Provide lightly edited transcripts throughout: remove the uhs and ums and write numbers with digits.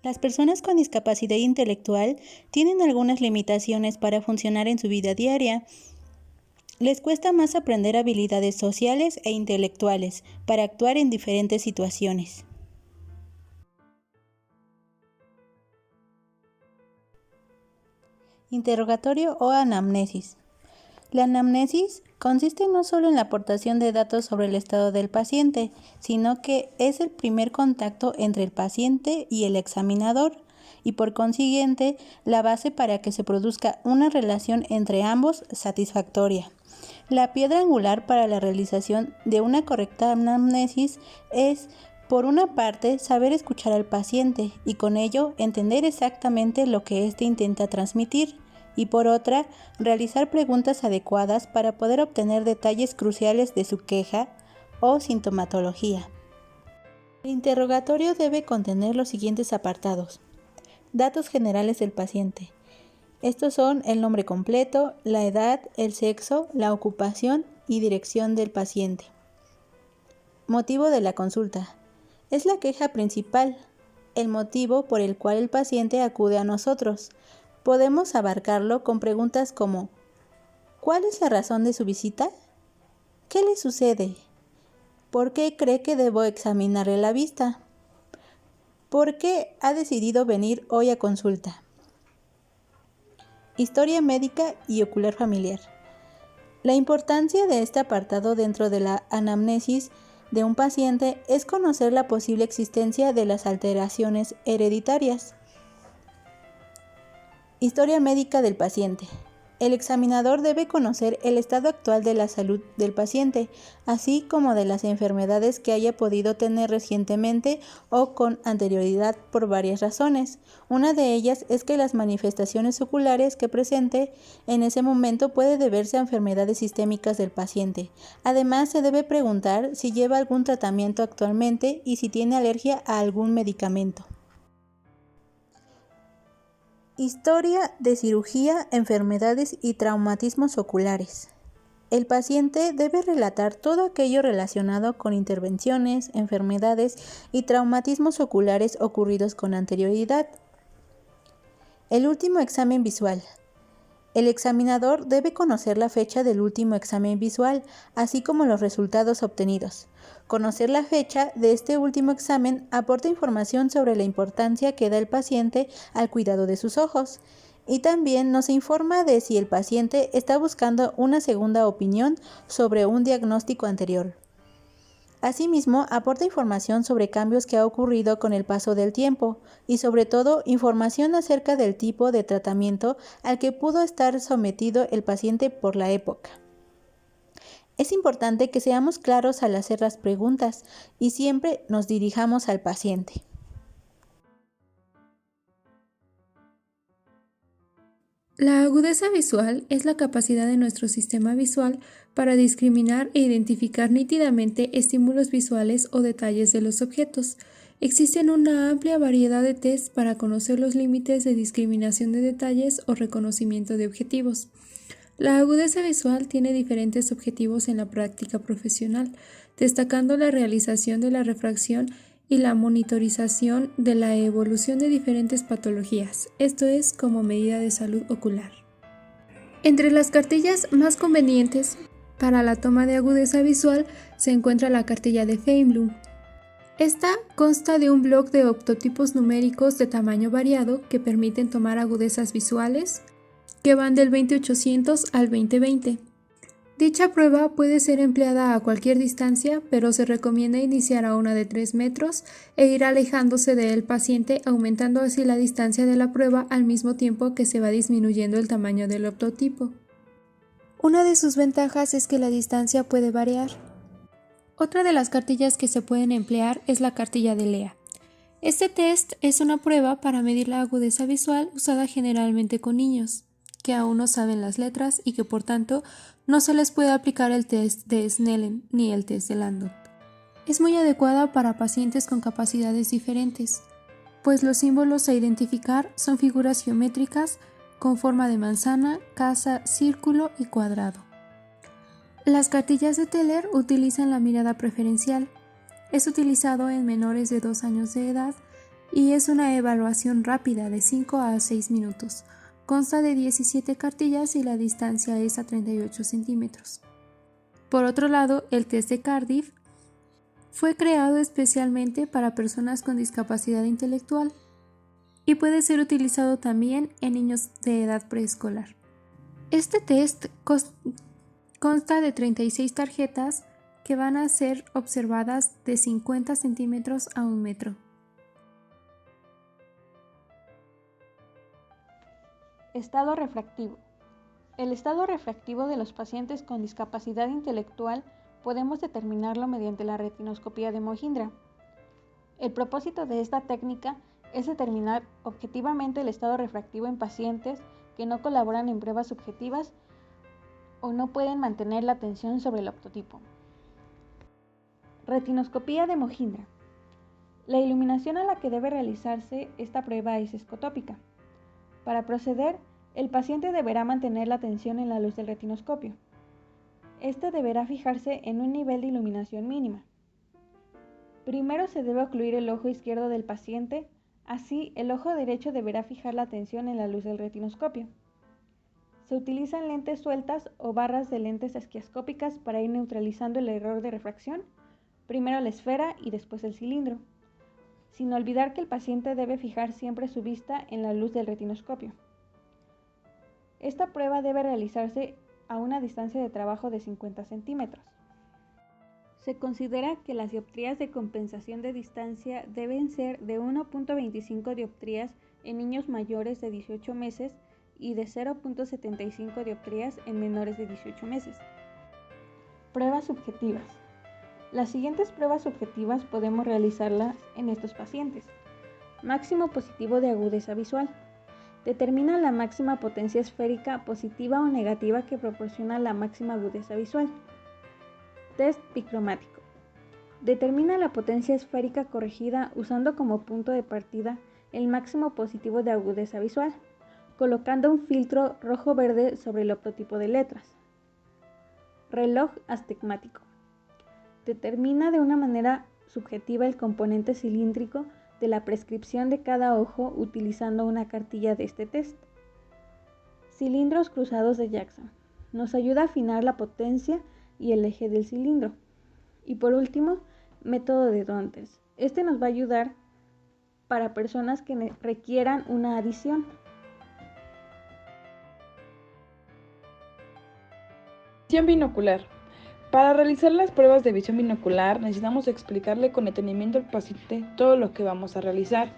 Las personas con discapacidad intelectual tienen algunas limitaciones para funcionar en su vida diaria. Les cuesta más aprender habilidades sociales e intelectuales para actuar en diferentes situaciones. Interrogatorio o anamnesis. La anamnesis consiste no solo en la aportación de datos sobre el estado del paciente, sino que es el primer contacto entre el paciente y el examinador y por consiguiente la base para que se produzca una relación entre ambos satisfactoria. La piedra angular para la realización de una correcta anamnesis es, por una parte, saber escuchar al paciente y con ello entender exactamente lo que éste intenta transmitir, y por otra, realizar preguntas adecuadas para poder obtener detalles cruciales de su queja o sintomatología. El interrogatorio debe contener los siguientes apartados. Datos generales del paciente. Estos son el nombre completo, la edad, el sexo, la ocupación y dirección del paciente. Motivo de la consulta. Es la queja principal, el motivo por el cual el paciente acude a nosotros. Podemos abarcarlo con preguntas como: ¿cuál es la razón de su visita? ¿Qué le sucede? ¿Por qué cree que debo examinarle la vista? ¿Por qué ha decidido venir hoy a consulta? Historia médica y ocular familiar. La importancia de este apartado dentro de la anamnesis de un paciente es conocer la posible existencia de las alteraciones hereditarias. Historia médica del paciente. El examinador debe conocer el estado actual de la salud del paciente, así como de las enfermedades que haya podido tener recientemente o con anterioridad por varias razones. Una de ellas es que las manifestaciones oculares que presente en ese momento puede deberse a enfermedades sistémicas del paciente. Además, se debe preguntar si lleva algún tratamiento actualmente y si tiene alergia a algún medicamento. Historia de cirugía, enfermedades y traumatismos oculares. El paciente debe relatar todo aquello relacionado con intervenciones, enfermedades y traumatismos oculares ocurridos con anterioridad. El último examen visual. El examinador debe conocer la fecha del último examen visual, así como los resultados obtenidos. Conocer la fecha de este último examen aporta información sobre la importancia que da el paciente al cuidado de sus ojos, y también nos informa de si el paciente está buscando una segunda opinión sobre un diagnóstico anterior. Asimismo, aporta información sobre cambios que ha ocurrido con el paso del tiempo y sobre todo información acerca del tipo de tratamiento al que pudo estar sometido el paciente por la época. Es importante que seamos claros al hacer las preguntas y siempre nos dirijamos al paciente. La agudeza visual es la capacidad de nuestro sistema visual para discriminar e identificar nítidamente estímulos visuales o detalles de los objetos. Existen una amplia variedad de tests para conocer los límites de discriminación de detalles o reconocimiento de objetivos. La agudeza visual tiene diferentes objetivos en la práctica profesional, destacando la realización de la refracción y la monitorización de la evolución de diferentes patologías, esto es, como medida de salud ocular. Entre las cartillas más convenientes para la toma de agudeza visual se encuentra la cartilla de Feinblum. Esta consta de un bloc de optotipos numéricos de tamaño variado que permiten tomar agudezas visuales que van del 20/800 al 20/20. Dicha prueba puede ser empleada a cualquier distancia, pero se recomienda iniciar a una de 3 metros e ir alejándose del paciente, aumentando así la distancia de la prueba al mismo tiempo que se va disminuyendo el tamaño del optotipo. Una de sus ventajas es que la distancia puede variar. Otra de las cartillas que se pueden emplear es la cartilla de Lea. Este test es una prueba para medir la agudeza visual usada generalmente con niños que aún no saben las letras y que por tanto no se les puede aplicar el test de Snellen ni el test de Landon. Es muy adecuada para pacientes con capacidades diferentes, pues los símbolos a identificar son figuras geométricas con forma de manzana, casa, círculo y cuadrado. Las cartillas de Teller utilizan la mirada preferencial. Es utilizado en menores de 2 años de edad y es una evaluación rápida de 5 a 6 minutos. Consta de 17 cartillas y la distancia es a 38 centímetros. Por otro lado, el test de Cardiff fue creado especialmente para personas con discapacidad intelectual y puede ser utilizado también en niños de edad preescolar. Este test consta de 36 tarjetas que van a ser observadas de 50 centímetros a 1 metro. Estado refractivo. El estado refractivo de los pacientes con discapacidad intelectual podemos determinarlo mediante la retinoscopía de Mohindra. El propósito de esta técnica es determinar objetivamente el estado refractivo en pacientes que no colaboran en pruebas subjetivas o no pueden mantener la atención sobre el optotipo. Retinoscopía de Mohindra. La iluminación a la que debe realizarse esta prueba es escotópica. Para proceder, el paciente deberá mantener la atención en la luz del retinoscopio. Este deberá fijarse en un nivel de iluminación mínima. Primero se debe ocluir el ojo izquierdo del paciente, así el ojo derecho deberá fijar la atención en la luz del retinoscopio. Se utilizan lentes sueltas o barras de lentes esquiascópicas para ir neutralizando el error de refracción, primero la esfera y después el cilindro, sin olvidar que el paciente debe fijar siempre su vista en la luz del retinoscopio. Esta prueba debe realizarse a una distancia de trabajo de 50 centímetros. Se considera que las dioptrías de compensación de distancia deben ser de 1.25 dioptrías en niños mayores de 18 meses y de 0.75 dioptrías en menores de 18 meses. Pruebas subjetivas. Las siguientes pruebas subjetivas podemos realizarlas en estos pacientes. Máximo positivo de agudeza visual. Determina la máxima potencia esférica positiva o negativa que proporciona la máxima agudeza visual. Test bicromático. Determina la potencia esférica corregida usando como punto de partida el máximo positivo de agudeza visual, colocando un filtro rojo-verde sobre el optotipo de letras. Reloj astigmático. Determina de una manera subjetiva el componente cilíndrico de la prescripción de cada ojo utilizando una cartilla de este test. Cilindros cruzados de Jackson. Nos ayuda a afinar la potencia y el eje del cilindro. Y por último, método de Döntges. Este nos va a ayudar para personas que requieran una adición. Visión binocular. Para realizar las pruebas de visión binocular necesitamos explicarle con detenimiento al paciente todo lo que vamos a realizar.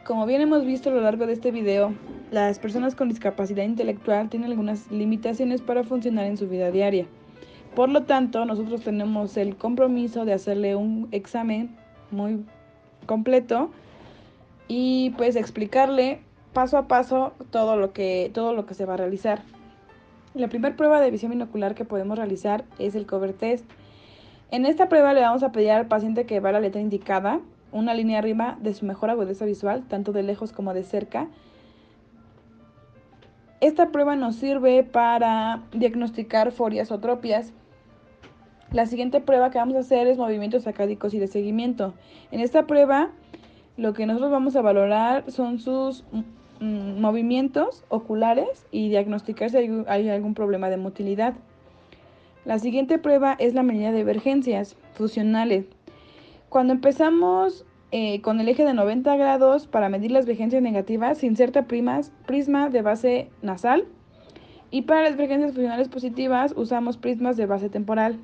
Como bien hemos visto a lo largo de este video, las personas con discapacidad intelectual tienen algunas limitaciones para funcionar en su vida diaria. Por lo tanto, nosotros tenemos el compromiso de hacerle un examen muy completo y pues explicarle paso a paso todo lo que se va a realizar. La primera prueba de visión binocular que podemos realizar es el cover test. En esta prueba le vamos a pedir al paciente que vea la letra indicada, una línea arriba de su mejor agudeza visual, tanto de lejos como de cerca. Esta prueba nos sirve para diagnosticar forias o tropias. La siguiente prueba que vamos a hacer es movimientos sacádicos y de seguimiento. En esta prueba lo que nosotros vamos a valorar son sus movimientos oculares y diagnosticar si hay algún problema de motilidad. La siguiente prueba es la medida de divergencias fusionales. Cuando empezamos con el eje de 90 grados para medir las divergencias negativas, se inserta prisma de base nasal y para las divergencias fusionales positivas usamos prismas de base temporal.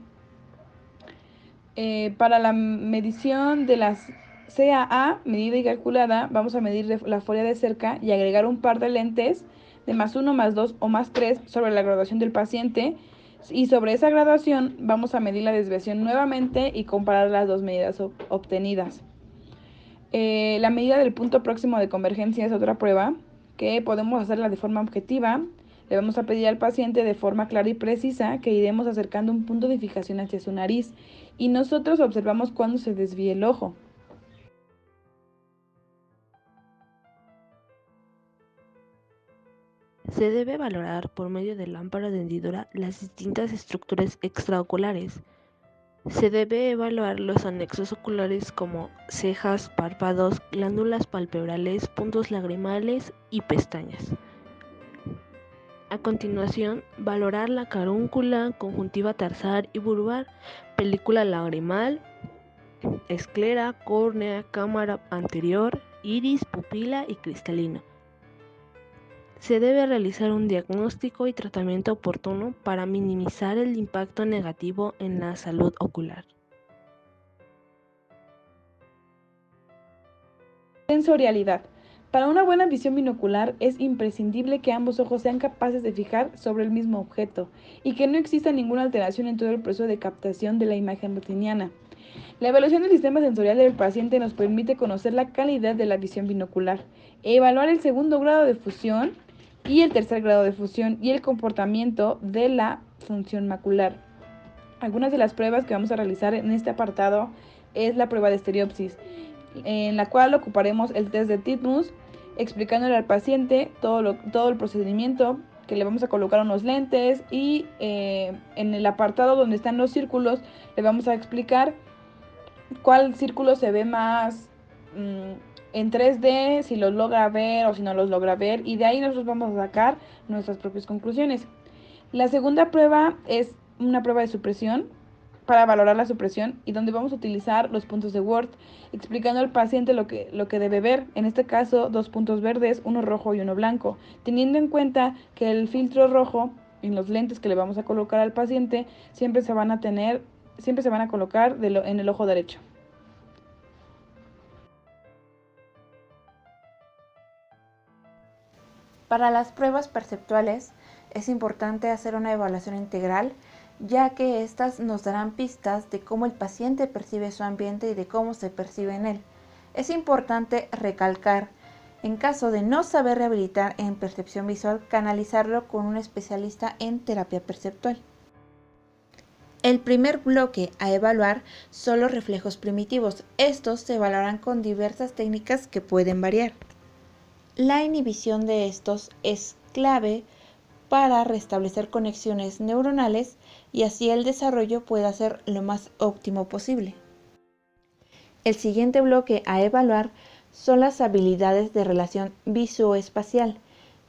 Para la medición de las CAA, medida y calculada, vamos a medir la foria de cerca y agregar un par de lentes de +1, +2 o +3 sobre la graduación del paciente, y sobre esa graduación vamos a medir la desviación nuevamente y comparar las dos medidas obtenidas. La medida del punto próximo de convergencia es otra prueba que podemos hacerla de forma objetiva. Le vamos a pedir al paciente de forma clara y precisa que iremos acercando un punto de fijación hacia su nariz y nosotros observamos cuando se desvíe el ojo. Se debe valorar por medio de lámpara de hendidura las distintas estructuras extraoculares. Se debe evaluar los anexos oculares como cejas, párpados, glándulas palpebrales, puntos lagrimales y pestañas. A continuación, valorar la carúncula, conjuntiva tarsal y bulbar, película lagrimal, esclera, córnea, cámara anterior, iris, pupila y cristalino. Se debe realizar un diagnóstico y tratamiento oportuno para minimizar el impacto negativo en la salud ocular. Sensorialidad. Para una buena visión binocular es imprescindible que ambos ojos sean capaces de fijar sobre el mismo objeto y que no exista ninguna alteración en todo el proceso de captación de la imagen retiniana. La evaluación del sistema sensorial del paciente nos permite conocer la calidad de la visión binocular, evaluar el segundo grado de fusión y el tercer grado de fusión y el comportamiento de la función macular. Algunas de las pruebas que vamos a realizar en este apartado es la prueba de estereopsis, en la cual ocuparemos el test de Titmus, explicándole al paciente todo el procedimiento, que le vamos a colocar unos lentes y en el apartado donde están los círculos le vamos a explicar cuál círculo se ve más en 3D, si los logra ver o si no los logra ver, y de ahí nosotros vamos a sacar nuestras propias conclusiones. La segunda prueba es una prueba de supresión para valorar la supresión y donde vamos a utilizar los puntos de Word, explicando al paciente lo que debe ver, en este caso 2 puntos verdes, uno rojo y uno blanco, teniendo en cuenta que el filtro rojo en los lentes que le vamos a colocar al paciente siempre se van a colocar en el ojo derecho. Para las pruebas perceptuales es importante hacer una evaluación integral, ya que estas nos darán pistas de cómo el paciente percibe su ambiente y de cómo se percibe en él. Es importante recalcar, en caso de no saber rehabilitar en percepción visual, canalizarlo con un especialista en terapia perceptual. El primer bloque a evaluar son los reflejos primitivos. Estos se evaluarán con diversas técnicas que pueden variar. La inhibición de estos es clave para restablecer conexiones neuronales y así el desarrollo pueda ser lo más óptimo posible. El siguiente bloque a evaluar son las habilidades de relación visoespacial.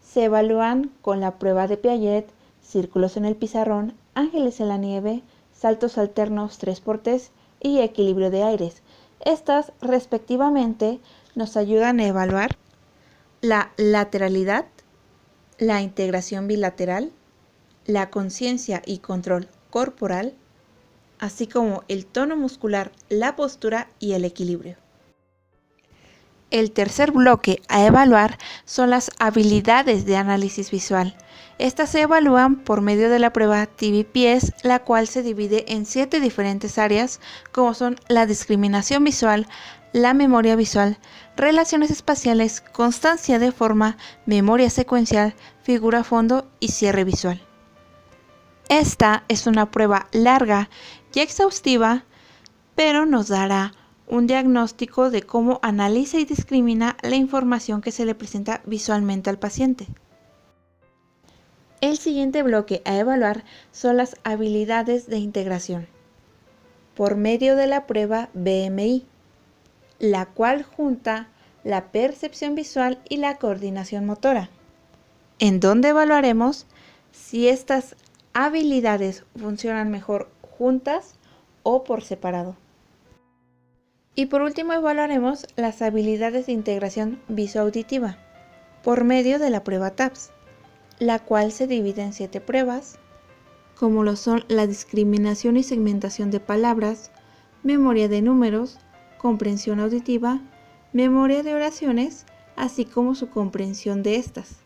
Se evalúan con la prueba de Piaget, círculos en el pizarrón, ángeles en la nieve, saltos alternos 3x3 y equilibrio de aires. Estas, respectivamente, nos ayudan a evaluar la lateralidad, la integración bilateral, la conciencia y control corporal, así como el tono muscular, la postura y el equilibrio. El tercer bloque a evaluar son las habilidades de análisis visual. Estas se evalúan por medio de la prueba TVPS, la cual se divide en 7 diferentes áreas, como son la discriminación visual, la memoria visual, relaciones espaciales, constancia de forma, memoria secuencial, figura a fondo y cierre visual. Esta es una prueba larga y exhaustiva, pero nos dará un diagnóstico de cómo analiza y discrimina la información que se le presenta visualmente al paciente. El siguiente bloque a evaluar son las habilidades de integración, por medio de la prueba BMI, la cual junta la percepción visual y la coordinación motora, en donde evaluaremos si estas habilidades funcionan mejor juntas o por separado. Y por último evaluaremos las habilidades de integración visoauditiva por medio de la prueba TAPS, la cual se divide en 7 pruebas, como lo son la discriminación y segmentación de palabras, memoria de números, comprensión auditiva, memoria de oraciones, así como su comprensión de estas.